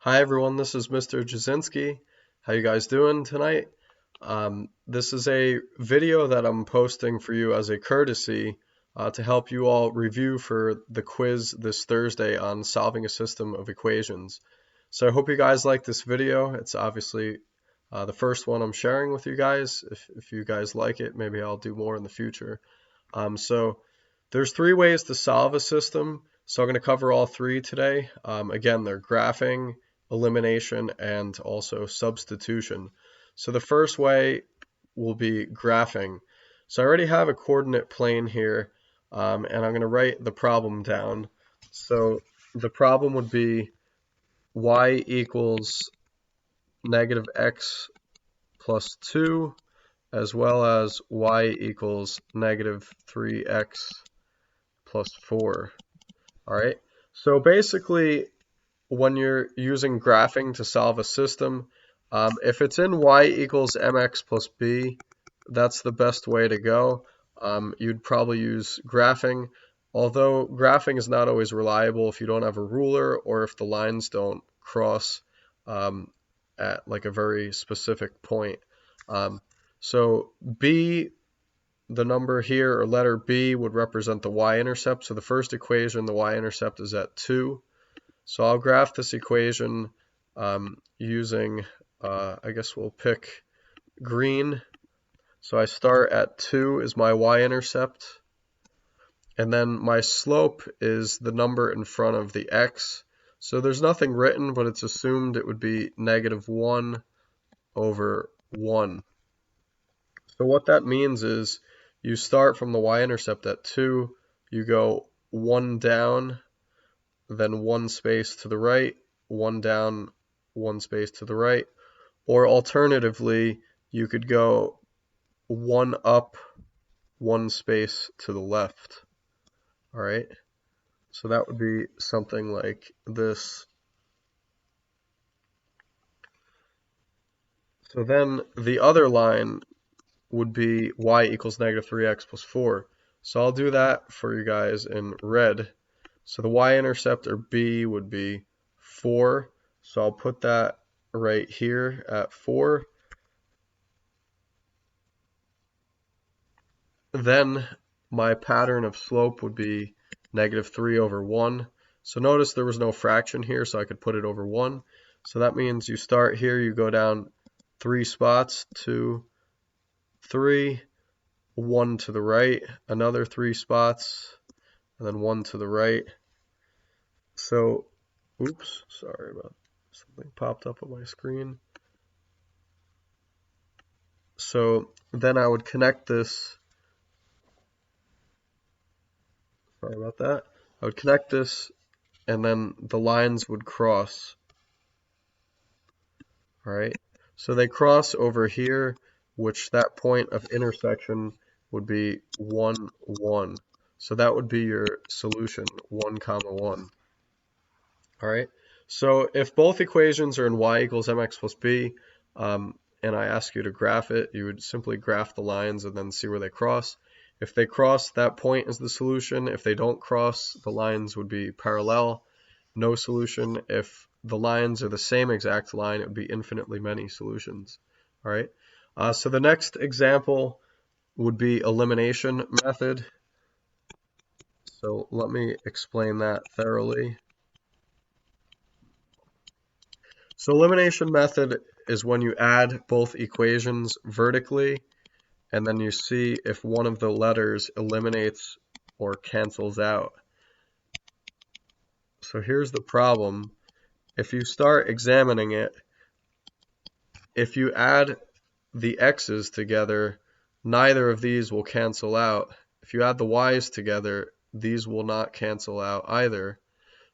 Hi everyone, this is Mr. Jasinski. How you guys doing tonight? This is a video that I'm posting for you as a courtesy to help you all review for the quiz this Thursday on solving a system of equations. So I hope you guys like this video. It's obviously the first one I'm sharing with you guys. If you guys like it, maybe I'll do more in the future. So there's three ways to solve a system. So I'm going to cover all three today. Again, they're graphing, elimination, and also substitution. So the first way will be graphing. So I already have a coordinate plane here, and I'm going to write the problem down. So the problem would be y equals negative x plus 2, as well as y equals negative 3x plus 4. All right. So basically, when you're using graphing to solve a system, if it's in y equals mx plus b, that's the best way to go. You'd probably use graphing, although graphing is not always reliable if you don't have a ruler or if the lines don't cross at like a very specific point. So b, the number here, or letter b, would represent the y-intercept. So the first equation, the y-intercept is at 2. So I'll graph this equation using, I guess we'll pick green. So I start at 2 is my y-intercept. And then my slope is the number in front of the x. So there's nothing written, but it's assumed it would be negative 1 over 1. So what that means is you start from the y-intercept at 2, you go 1 down, then 1 space to the right, 1 down, 1 space to the right, or alternatively, you could go 1 up, 1 space to the left. All right, so that would be something like this. So then the other line would be y equals negative 3x plus 4. So I'll do that for you guys in red. So the y-intercept, or b, would be 4. So I'll put that right here at 4. Then my pattern of slope would be negative 3 over 1. So notice there was no fraction here, so I could put it over 1. So that means you start here, you go down 3 spots, 2, 3, 1 to the right, another 3 spots, and then 1 to the right. So, oops, sorry about something popped up on my screen. So then I would connect this, sorry about that. I would connect this, and then the lines would cross. All right, so they cross over here, which that point of intersection would be 1, 1. So that would be your solution, 1, 1. All right, so if both equations are in y equals mx plus b, and I ask you to graph it, you would simply graph the lines and then see where they cross. If they cross, that point is the solution. If they don't cross, the lines would be parallel, no solution. If the lines are the same exact line, it would be infinitely many solutions. All right, so the next example would be elimination method. So let me explain that thoroughly. So elimination method is when you add both equations vertically, and then you see if one of the letters eliminates or cancels out. So here's the problem. If you start examining it, if you add the x's together, neither of these will cancel out. If you add the y's together, these will not cancel out either.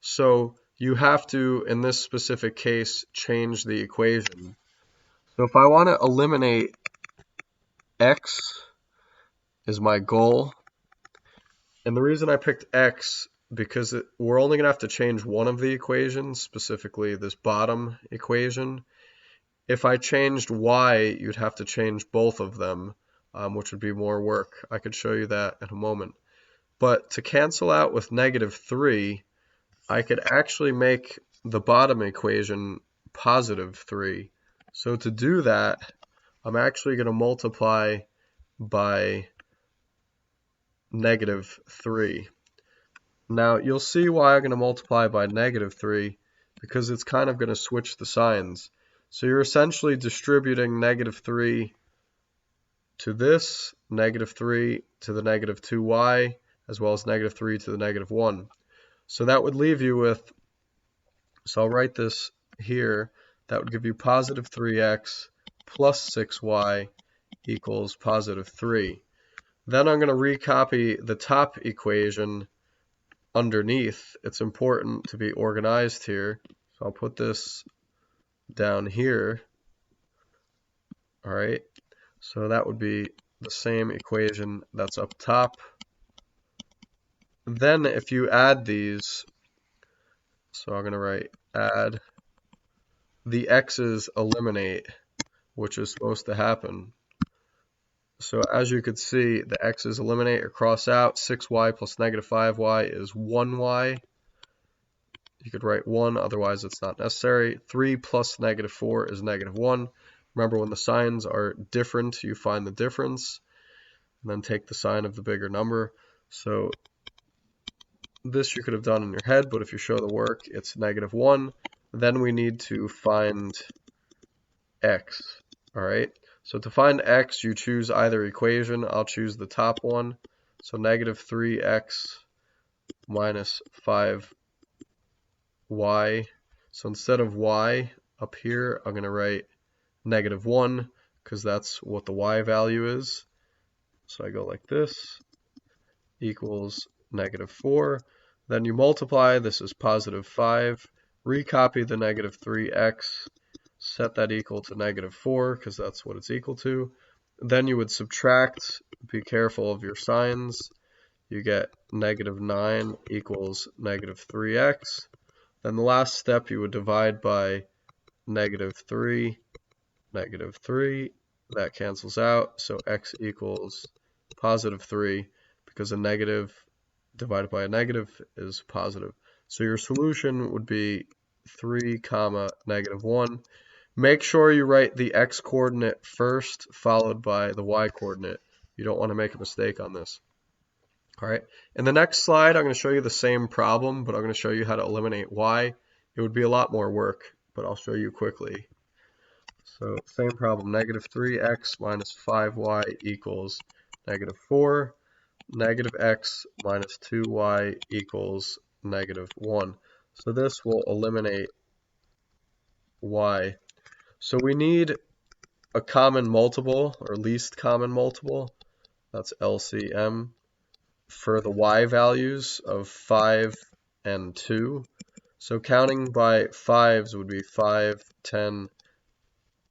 So you have to, in this specific case, change the equation. So if I want to eliminate x is my goal, and the reason I picked x because we're only going to have to change one of the equations, specifically this bottom equation. If I changed y, you'd have to change both of them, which would be more work. I could show you that in a moment. But to cancel out with negative 3, I could actually make the bottom equation positive 3. So to do that, I'm actually going to multiply by negative 3. Now you'll see why I'm going to multiply by negative 3, because it's kind of going to switch the signs. So you're essentially distributing negative 3 to this, negative 3 to the negative 2y, as well as negative 3 to the negative 1. So that would leave you with, so I'll write this here, that would give you positive 3x plus 6y equals positive 3. Then I'm going to recopy the top equation underneath. It's important to be organized here. So I'll put this down here. All right. So that would be the same equation that's up top. Then if you add these, so I'm going to write add, the x's eliminate, which is supposed to happen. So as you could see, the x's eliminate or cross out. 6y plus negative 5y is 1y. You could write 1, otherwise it's not necessary. 3 plus negative 4 is negative 1. Remember, when the signs are different, you find the difference, and then take the sign of the bigger number. So this you could have done in your head, but if you show the work, it's negative 1. Then we need to find x. All right. So to find x, you choose either equation. I'll choose the top one. So negative 3x minus 5y. So instead of y up here, I'm going to write negative 1, because that's what the y value is. So I go like this, equals negative 4. Then you multiply, this is positive 5. Recopy the negative 3x, set that equal to negative 4, because that's what it's equal to. Then you would subtract, be careful of your signs. You get negative 9 equals negative 3x. Then the last step, you would divide by negative 3, negative 3. That cancels out, so x equals positive 3, because a negative divided by a negative is positive. So your solution would be 3 comma negative 1. Make sure you write the x coordinate first, followed by the y coordinate. You don't want to make a mistake on this. All right. In the next slide, I'm going to show you the same problem, but I'm going to show you how to eliminate y. It would be a lot more work, but I'll show you quickly. So same problem, negative 3x minus 5y equals negative 4. Negative x minus 2y equals negative 1. So this will eliminate y. So we need a common multiple, or least common multiple. That's LCM for the y values of 5 and 2. So counting by 5s would be 5, 10,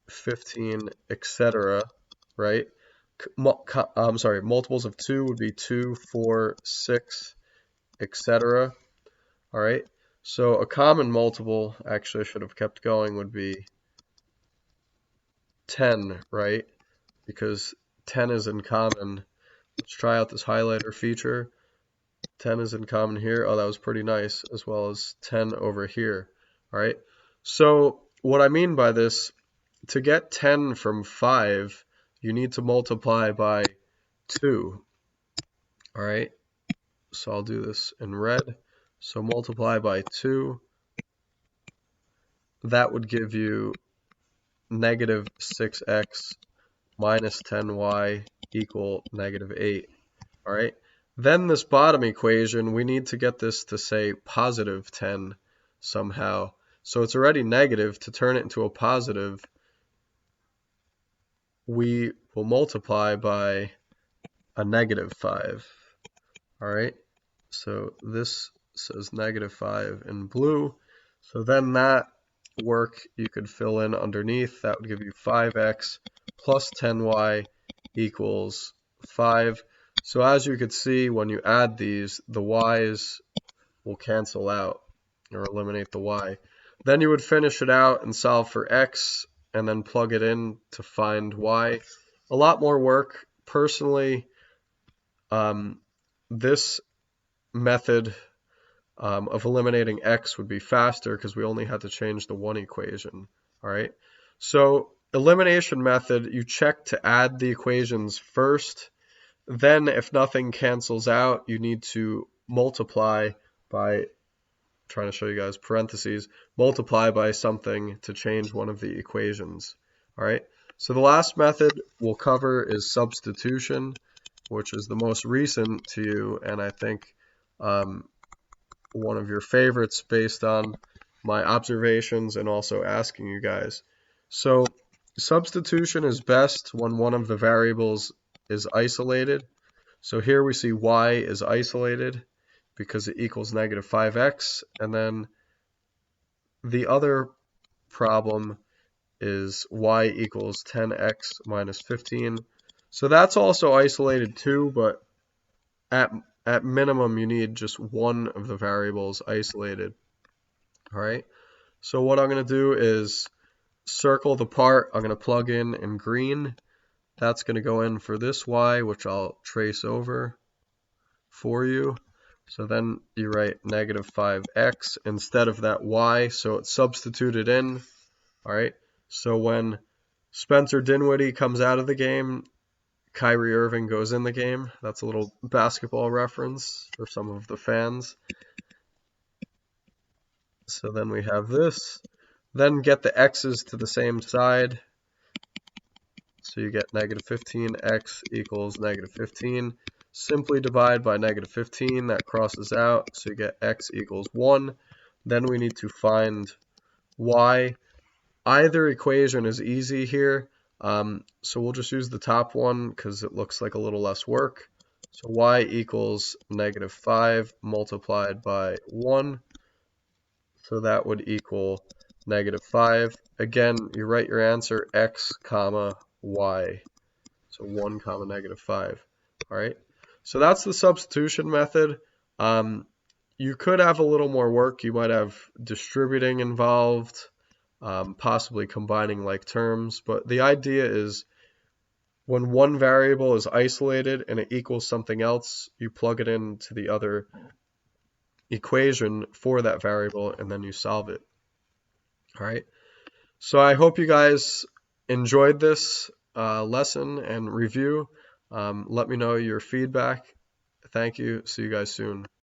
15, etc., right? I'm sorry, multiples of 2 would be 2, 4, 6, etc. All right, so a common multiple, actually I should have kept going, would be 10, right? Because 10 is in common. Let's try out this highlighter feature. 10 is in common here. Oh, that was pretty nice, as well as 10 over here. All right, so what I mean by this, to get 10 from 5, you need to multiply by 2. All right, so I'll do this in red. So multiply by 2. That would give you negative 6x minus 10y equal negative 8. All right. Then this bottom equation, we need to get this to say positive 10 somehow. So it's already negative. To turn it into a positive, we will multiply by a negative 5. All right. So this says negative 5 in blue. So then that work you could fill in underneath. That would give you 5x plus 10y equals 5. So as you could see, when you add these, the y's will cancel out or eliminate the y. Then you would finish it out and solve for x and then plug it in to find y. A lot more work. Personally, this method of eliminating x would be faster because we only had to change the one equation. All right. So elimination method, you check to add the equations first. Then if nothing cancels out, you need to multiply by, trying to show you guys parentheses, multiply by something to change one of the equations. All right. So the last method we'll cover is substitution, which is the most recent to you, and I think one of your favorites based on my observations and also asking you guys. So substitution is best when one of the variables is isolated. So here we see y is isolated because it equals negative 5x, and then the other problem is y equals 10x minus 15. So that's also isolated too, but at minimum you need just one of the variables isolated. All right, so what I'm going to do is circle the part I'm going to plug in green. That's going to go in for this y, which I'll trace over for you. So then you write negative 5x instead of that y, so it's substituted in. All right, so when Spencer Dinwiddie comes out of the game, Kyrie Irving goes in the game. That's a little basketball reference for some of the fans. So then we have this. Then get the x's to the same side. So you get negative 15x equals negative 15. Simply divide by negative 15. That crosses out. So you get x equals 1. Then we need to find y. Either equation is easy here. So we'll just use the top one because it looks like a little less work. So y equals negative 5 multiplied by 1. So that would equal negative 5. Again, you write your answer x comma y. So 1 comma negative 5. All right. So that's the substitution method. You could have a little more work. You might have distributing involved, possibly combining like terms. But the idea is when one variable is isolated and it equals something else, you plug it into the other equation for that variable and then you solve it. All right. So I hope you guys enjoyed this lesson and review. Let me know your feedback. Thank you. See you guys soon.